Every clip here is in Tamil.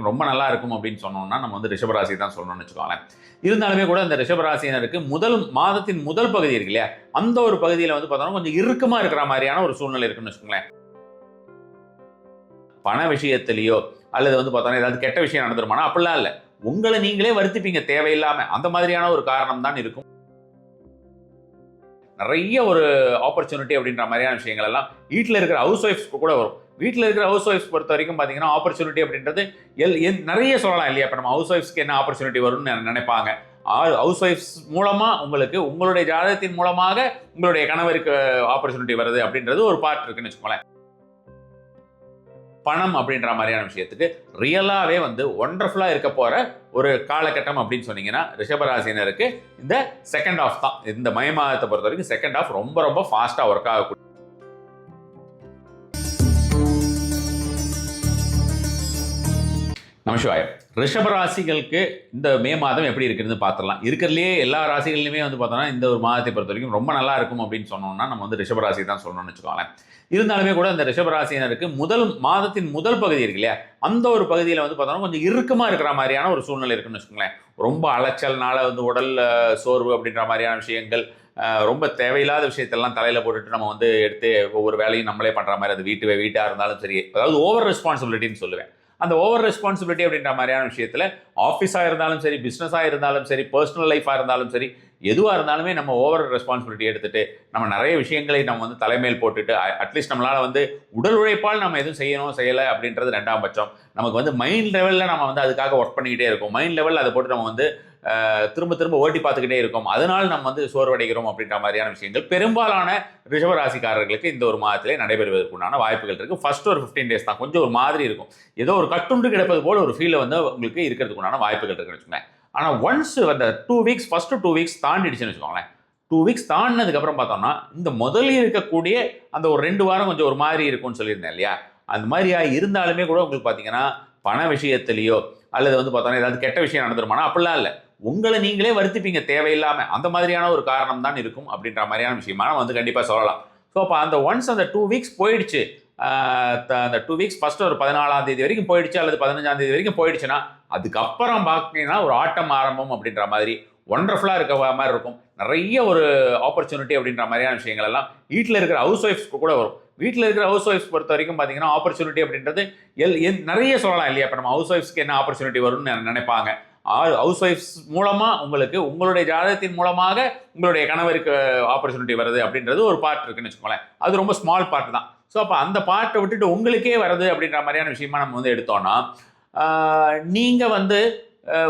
ரொம்ப நல்லா இருக்கும் அப்படின்னு சொன்னோம்னா நம்ம வந்து ரிஷபராசி தான் சொல்லணும்னு வச்சுக்கோங்களேன். இருந்தாலுமே கூட இந்த ரிஷபராசினருக்கு மாதத்தின் முதல் பகுதி இருக்கு இல்லையா, அந்த ஒரு பகுதியில் வந்து பார்த்தோம்னா கொஞ்சம் இறுக்கமா இருக்கிற மாதிரியான ஒரு சூழ்நிலை இருக்குன்னு வச்சுக்கோங்களேன். பண விஷயத்திலேயோ அல்லது வந்து பார்த்தோம்னா ஏதாவது கெட்ட விஷயம் நடந்துருமானா அப்படிலாம் இல்லை, உங்களை நீங்களே வருத்திப்பீங்க தேவையில்லாம. அந்த மாதிரியான ஒரு காரணம் தான் இருக்கும். நிறைய ஒரு ஆப்பர்ச்சுனிட்டி அப்படின்ற மாதிரியான விஷயங்கள் எல்லாம் வீட்டில் இருக்கிற ஹவுஸ் ஒய்ஃப்ஸ்க்கு கூட வரும். வீட்டில் இருக்கிற ஹவுஸ் ஒய்ஃப்ஸ் பொறுத்த வரைக்கும் பார்த்தீங்கன்னா ஆப்பர்ச்சுனிட்டி அப்படின்றது நிறைய சொல்லலாம் இல்லையா. இப்போ நம்ம ஹவுஸ் ஒய்ஃப்ஸ்க்கு என்ன ஆப்பர்ச்சுனிட்டி வரும்னு நினைப்பாங்க. ஹவுஸ் ஒய்ஃப்ஸ் மூலமா உங்களுக்கு உங்களுடைய ஜாதகத்தின் மூலமாக உங்களுடைய கணவருக்கு ஆப்பர்ச்சுனிட்டி வருது அப்படின்றது ஒரு பார்ட் இருக்குன்னு வச்சுக்கோங்களேன். பணம் அப்படின்ற மாதிரியான விஷயத்துக்கு ரியலாகவே வந்து ஒண்டர்ஃபுல்லாக இருக்க போகிற ஒரு காலகட்டம் அப்படின்னு சொன்னீங்கன்னா ரிஷபராசினருக்கு இந்த செகண்ட் ஆஃப் தான். இந்த மே மாதத்தை பொறுத்த வரைக்கும் செகண்ட் ஆஃப் ரொம்ப ரொம்ப ஃபாஸ்ட்டாக ஒர்க் ஆகக்கூடிய. நமசிவாயம். ரிஷபராசிகளுக்கு இந்த மே மாதம் எப்படி இருக்குன்னு பார்த்துடலாம். இருக்கிறதுலே எல்லா ராசிகள்லையுமே வந்து பார்த்தோம்னா இந்த ஒரு மாதத்தை பொறுத்த வரைக்கும் ரொம்ப நல்லா இருக்கும் அப்படின்னு சொன்னோம்னா நம்ம வந்து ரிஷபராசி தான் சொல்லணும்னு வச்சுக்கோங்களேன். இருந்தாலுமே கூட இந்த ரிஷபராசினருக்கு மாதத்தின் முதல் பகுதி இருக்கு இல்லையா, அந்த ஒரு பகுதியில் வந்து பார்த்தோம்னா கொஞ்சம் இறுக்கமாக இருக்கிற மாதிரியான ஒரு சூழ்நிலை இருக்குன்னு வச்சுக்கோங்களேன். ரொம்ப அலைச்சல்னால வந்து உடல் சோர்வு அப்படின்ற மாதிரியான விஷயங்கள், ரொம்ப தேவையில்லாத விஷயத்தெல்லாம் தலையில் போட்டுட்டு நம்ம வந்து எடுத்து ஒவ்வொரு வேலையும் நம்மளே பண்ணுற மாதிரி, அது வீட்டாக இருந்தாலும் சரி, அதாவது ஓவர் ரெஸ்பான்சிபிலிட்டின்னு சொல்லுவேன். அந்த ஓவர் ரெஸ்பான்சிபிலிட்டி அப்படின்ற மாதிரியான விஷயத்தில் ஆஃபீஸாக இருந்தாலும் சரி, பிஸ்னஸாக இருந்தாலும் சரி, பர்சனல் லைஃபாக இருந்தாலும் சரி, எதுவாக இருந்தாலுமே நம்ம ஓவர் ரெஸ்பான்சிபிலிட்டி எடுத்துகிட்டு நம்ம நிறைய விஷயங்களை நம்ம வந்து தலைமையில் போட்டுட்டு அட்லீஸ்ட் நம்மளால் வந்து உடல் உழைப்பால் நம்ம எதுவும் செய்யலை அப்படின்றது ரெண்டாம் பட்சம். நமக்கு வந்து மைண்ட் லெவலில் நம்ம வந்து அதுக்காக ஒர்க் பண்ணிக்கிட்டே இருக்கோம். மைண்ட் லெவலில் அதை போட்டு நம்ம வந்து திரும்ப ஓட்டி பார்த்துக்கிட்டே இருக்கோம். அதனால் நம்ம வந்து சோர்வடைகிறோம் அப்படின்ற மாதிரியான விஷயங்கள் பெரும்பாலான ரிஷபராசிக்காரர்களுக்கு இந்த ஒரு மாதத்திலே நடைபெறுவதற்குண்டான வாய்ப்புகள் இருக்குது. ஃபர்ஸ்ட் ஒரு 15 days தான் கொஞ்சம் ஒரு மாதிரி இருக்கும், ஏதோ ஒரு கட்டுண்டு கிடப்பது போல் ஒரு ஃபீலை வந்து உங்களுக்கு இருக்கிறதுக்குண்டான வாய்ப்புகள் இருக்குன்னு வச்சுக்கோங்களேன். ஆனால் ஒன்ஸ் அந்த 2 weeks ஃபர்ஸ்ட் 2 weeks தாண்டிடுச்சுன்னு வச்சுக்கோங்களேன். 2 weeks தாண்டினதுக்கப்புறம் பார்த்தோம்னா இந்த முதலில் இருக்கக்கூடிய அந்த ஒரு 2 வாரம் கொஞ்சம் ஒரு மாதிரி இருக்கும்னு சொல்லியிருந்தேன் இல்லையா, அந்த மாதிரியா இருந்தாலுமே கூட உங்களுக்கு பார்த்தீங்கன்னா பண விஷயத்திலேயோ அல்லது வந்து பார்த்தோன்னா ஏதாவது கெட்ட விஷயம் நடந்துருமானா அப்படிலாம் இல்லை, உங்களை நீங்களே வருத்திப்பீங்க தேவையில்லாம. அந்த மாதிரியான ஒரு காரணம் தான் இருக்கும் அப்படின்ற மாதிரியான விஷயமா நம்ம வந்து கண்டிப்பாக சொல்லலாம். ஸோ அப்போ அந்த ஒன்ஸ் அந்த 2 weeks போயிடுச்சு, அந்த 2 weeks ஃபர்ஸ்ட் ஒரு 14ஆம் தேதி வரைக்கும் போயிடுச்சு அல்லது 15ஆம் தேதி வரைக்கும் போயிடுச்சுன்னா அதுக்கப்புறம் பார்த்தீங்கன்னா ஒரு ஆட்டம் ஆரம்பம் அப்படின்ற மாதிரி ஒண்டர்ஃபுல்லாக இருக்க மாதிரி இருக்கும். நிறைய ஒரு ஆப்பர்ச்சுனிட்டி அப்படின்ற மாதிரியான விஷயங்கள் எல்லாம் வீட்டில் இருக்கிற ஹவுஸ் ஒய்ஃப்ஸ்க்கு கூட வரும். வீட்டில் இருக்கிற ஹவுஸ் ஒய்ஃப்ஸ் பொறுத்த வரைக்கும் பார்த்தீங்கன்னா ஆப்பர்ச்சுனிட்டி அப்படின்றது நிறைய சொல்லலாம் இல்லையா. இப்போ நம்ம ஹவுஸ் ஒய்ஃப்ஸ்க்கு என்ன ஆப்பர்ச்சுனிட்டி வரும்னு நினைப்பாங்க. ஹவுஸ் ஒய்ஃப்ஸ் மூலமா உங்களுக்கு உங்களுடைய ஜாதகத்தின் மூலமாக உங்களுடைய கணவருக்கு ஆப்பர்ச்சுனிட்டி வருது அப்படின்றது ஒரு பார்ட் இருக்குன்னு வச்சுக்கோங்களேன். அது ரொம்ப ஸ்மால் பார்ட் தான். ஸோ அப்போ அந்த பார்ட்டை விட்டுட்டு உங்களுக்கே வருது அப்படின்ற மாதிரியான விஷயமா நம்ம வந்து எடுத்தோம்னா நீங்கள் வந்து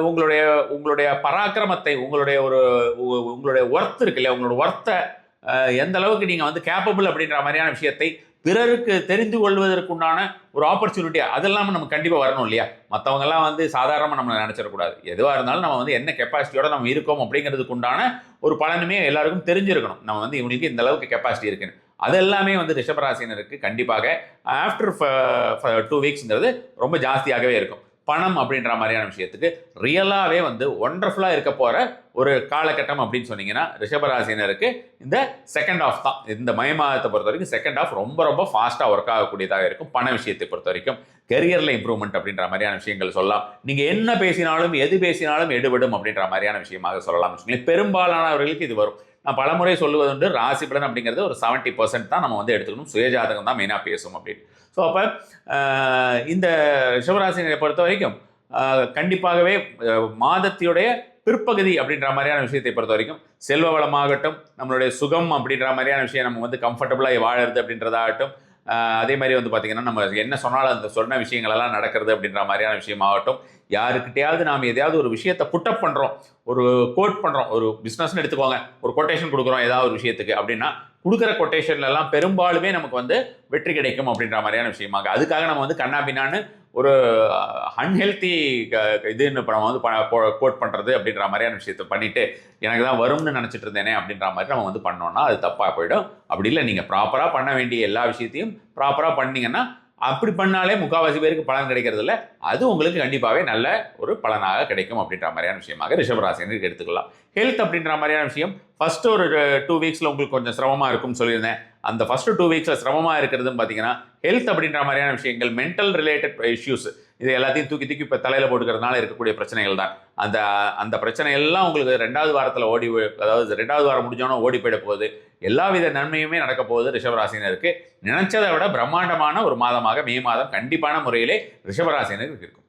உங்களுடைய பராக்கிரமத்தை, உங்களுடைய ஒர்த் இருக்கு இல்லையா, உங்களோட ஒர்த்தை எந்த அளவுக்கு நீங்கள் வந்து கேப்பபிள் அப்படின்ற மாதிரியான விஷயத்தை பிறருக்கு தெரிந்து கொள்வதற்குண்டான ஒரு ஆப்பர்ச்சுனிட்டி அதெல்லாம் நம்ம கண்டிப்பாக வரணும் இல்லையா. மற்றவங்கெல்லாம் வந்து சாதாரணமாக நம்ம நினச்சிடக்கூடாது. எதுவாக இருந்தாலும் நம்ம வந்து என்ன கெப்பாசிட்டியோட நம்ம இருக்கோம் அப்படிங்கிறதுக்கு உண்டான ஒரு பலனுமே எல்லாருக்கும் தெரிஞ்சிருக்கணும். நம்ம வந்து இவங்களுக்கு இந்த அளவுக்கு கெப்பாசிட்டி இருக்குன்னு அது எல்லாமே வந்து ரிஷபராசினருக்கு கண்டிப்பாக ஆஃப்டர் 2 weeksங்கிறது ரொம்ப ஜாஸ்தியாகவே இருக்கும். பணம் அப்படின்ற மாதிரியான விஷயத்துக்கு ரியலாகவே வந்து ஒண்டர்ஃபுல்லாக இருக்க போகிற ஒரு காலகட்டம் அப்படின்னு சொன்னீங்கன்னா ரிஷபராசினருக்கு இந்த செகண்ட் ஆஃப் தான். இந்த மே மாதத்தை பொறுத்த வரைக்கும் செகண்ட் ஆஃப் ரொம்ப ரொம்ப ஃபாஸ்ட்டாக ஒர்க் ஆகக்கூடியதாக இருக்கும். பண விஷயத்தை பொறுத்த வரைக்கும் கெரியரில் இம்ப்ரூவ்மெண்ட் அப்படின்ற மாதிரியான விஷயங்கள் சொல்லலாம். நீங்கள் என்ன பேசினாலும் எது பேசினாலும் எடுபடும் அப்படின்ற மாதிரியான விஷயமாக சொல்லலாம். பெரும்பாலானவர்களுக்கு இது வரும். நான் பலமுறை சொல்லுவதுண்டு, ராசி பலன் அப்படிங்கிறது ஒரு 70% தான் நம்ம வந்து எடுத்துக்கணும், சுயஜாதகம் தான் மெயினாக பேசும் அப்படின்னு. ஸோ அப்போ இந்த ரிஷபராசினை பொறுத்த வரைக்கும் கண்டிப்பாகவே மாதத்தினுடைய பிற்பகுதி அப்படின்ற மாதிரியான விஷயத்தை பொறுத்த வரைக்கும் செல்வ வளமாகட்டும், நம்மளுடைய சுகம் அப்படின்ற மாதிரியான விஷயம், நம்ம வந்து கம்ஃபர்டபுளாக வாழறது அப்படின்றதாகட்டும், அதே மாதிரி வந்து பார்த்திங்கன்னா நம்ம என்ன சொன்னாலும் அந்த சொன்ன விஷயங்களெல்லாம் நடக்கிறது அப்படின்ற மாதிரியான விஷயமாகட்டும், யாருக்கிட்டையாவது நாம் எதையாவது ஒரு விஷயத்தை புட்டப் பண்ணுறோம், ஒரு கோட் பண்ணுறோம், ஒரு பிஸ்னஸ்ன்னு எடுத்துக்கோங்க, ஒரு கொட்டேஷன் கொடுக்குறோம் ஏதாவது ஒரு விஷயத்துக்கு அப்படின்னா கொடுக்குற கொட்டேஷன்லாம் பெரும்பாலுமே நமக்கு வந்து வெற்றி கிடைக்கும் அப்படின்ற மாதிரியான விஷயமாக. அதுக்காக நம்ம வந்து கண்ணா பின்னான்னு ஒரு அன்ஹெல்த்தி இதுன்னு இப்போ நம்ம வந்து கோட் பண்ணுறது அப்படின்ற மாதிரியான விஷயத்தை பண்ணிவிட்டு எனக்கு தான் வரும்னு நினச்சிட்டு இருந்தேனே அப்படின்ற மாதிரி நம்ம வந்து பண்ணோன்னா அது தப்பாக போயிடும். அப்படி இல்லை, நீங்கள் ப்ராப்பராக பண்ண வேண்டிய எல்லா விஷயத்தையும் ப்ராப்பராக பண்ணிங்கன்னா அப்படி பண்ணாலே முக்கால்வாசி பேருக்கு பலன் கிடைக்கிறது இல்லை, அது உங்களுக்கு கண்டிப்பாகவே நல்ல ஒரு பலனாக கிடைக்கும் அப்படின்ற மாதிரியான விஷயமாக ரிஷபராசினருக்கு எடுத்துக்கலாம். ஹெல்த் அப்படின்ற மாதிரியான விஷயம் ஃபர்ஸ்ட் ஒரு 2 weeksல உங்களுக்கு கொஞ்சம் சிரமமாக இருக்கும்னு சொல்லியிருந்தேன். அந்த ஃபர்ஸ்ட் 2 வீக்ஸில் சிரமமாக இருக்கிறதுன்னு பார்த்தீங்கன்னா ஹெல்த் அப்படின்ற மாதிரியான விஷயங்கள், மென்டல் ரிலேட்டட் இஷ்யூஸ், இது எல்லாத்தையும் தூக்கி தூக்கி இப்போ தலையில் போட்டுக்கிறதுனால இருக்கக்கூடிய பிரச்சனைகள் தான். அந்த அந்த பிரச்சனை எல்லாம் உங்களுக்கு 2வது வாரத்தில் அதாவது 2வது வாரம் முடிஞ்சோன்னா ஓடி போயிட போகுது. எல்லா வித நன்மையுமே நடக்க போகுது ரிஷபராசினருக்கு. நினைச்சதை விட பிரம்மாண்டமான ஒரு மாதமாக மே மாதம் கண்டிப்பான முறையிலே ரிஷபராசினருக்கு இருக்கும்.